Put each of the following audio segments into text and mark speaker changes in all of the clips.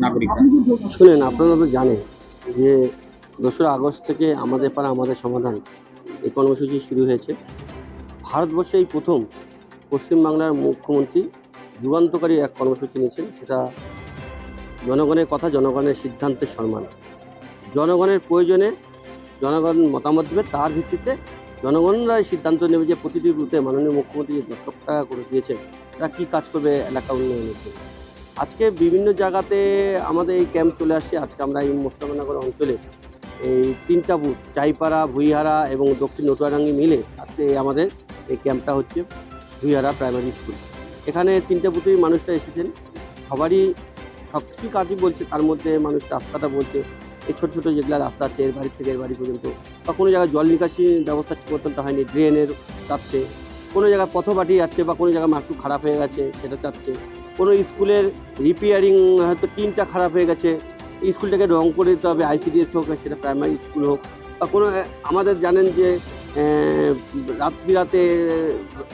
Speaker 1: নাগরিকরা?
Speaker 2: শুনেন, আপনারা তো জানেন যে ২রা আগস্ট থেকে আমাদের পাড়া আমাদের সমাধান এই কর্মসূচি শুরু হয়েছে। ভারতবর্ষে এই প্রথম পশ্চিমবাংলার মুখ্যমন্ত্রী যুগান্তকারী এক কর্মসূচি নিয়েছেন। সেটা জনগণের কথা, জনগণের সিদ্ধান্তের সম্মান। জনগণের প্রয়োজনে জনগণ মতামত দেবে, তার ভিত্তিতে জনগণরাই সিদ্ধান্ত নেবে যে প্রতিটি বুথে মাননীয় মুখ্যমন্ত্রী যে ১০ লক্ষ টাকা করে দিয়েছেন, তারা কী কাজ করবে এলাকা উন্নয়নের জন্য। আজকে বিভিন্ন জায়গাতে আমাদের এই ক্যাম্প চলে আসছে। আজকে আমরা এই মোস্তাফানগর অঞ্চলে এই ৩টা বুথ চাইপাড়া, ভুইহারা এবং দক্ষিণ নটুয়াডাঙ্গি মিলে আজকে আমাদের এই ক্যাম্পটা হচ্ছে ভুইহারা প্রাইমারি স্কুল। এখানে ৩টে বুথেই মানুষরা এসেছেন। সবারই সব কিছু কাজই বলছে, তার মধ্যে মানুষ রাস্তাটা বলছে এই ছোটো ছোটো যেগুলো রাস্তা আছে এর বাড়ি থেকে এর বাড়ি পর্যন্ত, বা কোনো জায়গায় জল নিকাশি ব্যবস্থা ঠিক মতনটা হয়নি, ড্রেনের চাচ্ছে, কোনো জায়গায় পথবাটি যাচ্ছে বা কোনো জায়গায় মাটি খারাপ হয়ে গেছে সেটা চাচ্ছে, কোনো স্কুলের রিপেয়ারিং হয়তো টিনটা খারাপ হয়ে গেছে, স্কুলটাকে রং করে দিতে হবে, আইসিডিএস হোক সেটা প্রাইমারি স্কুল হোক, বা কোনো আমাদের জানেন যে রাত্রিরাতে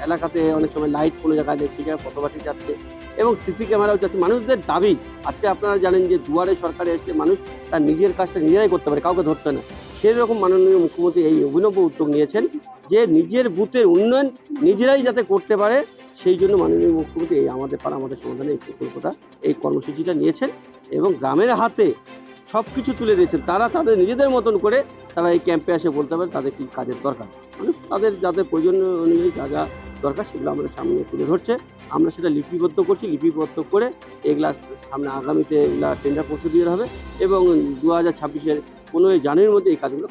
Speaker 2: এলাকাতে অনেক সময় লাইট কোনো জায়গায় নেই, সেই জায়গায় পথবাটি যাচ্ছে এবং সিসি ক্যামেরাও যাচ্ছে। মানুষদের দাবি, আজকে আপনারা জানেন যে দুয়ারে সরকারে এসে মানুষ তার নিজের কাজটা নিজেরাই করতে পারে, কাউকে ধরতে না। সেই রকম মাননীয় মুখ্যমন্ত্রী এই অভিনব উদ্যোগ নিয়েছেন যে নিজের বুথের উন্নয়ন নিজেরাই যাতে করতে পারে, সেই জন্য মাননীয় মুখ্যমন্ত্রী এই আমাদের পাড়া আমাদের সমাধানে এই প্রকল্পটা, এই কর্মসূচিটা নিয়েছেন এবং গ্রামের হাতে সব কিছু তুলে দিয়েছেন। তারা তাদের নিজেদের মতন করে তারা এই ক্যাম্পে এসে বলতে পারে তাদের কী কাজের দরকার, মানে তাদের যাদের প্রয়োজন অনুযায়ী যা যা দরকার সেগুলো আমাদের সামনে তুলে ধরছে। আমরা সেটা লিপিবদ্ধ করছি, লিপিবদ্ধ করে এগুলা সামনে আগামীতে এগুলা টেন্ডার প্রসিডিওর হবে এবং 2026-এর 15ই জানুয়ারির মধ্যে এই কাজগুলো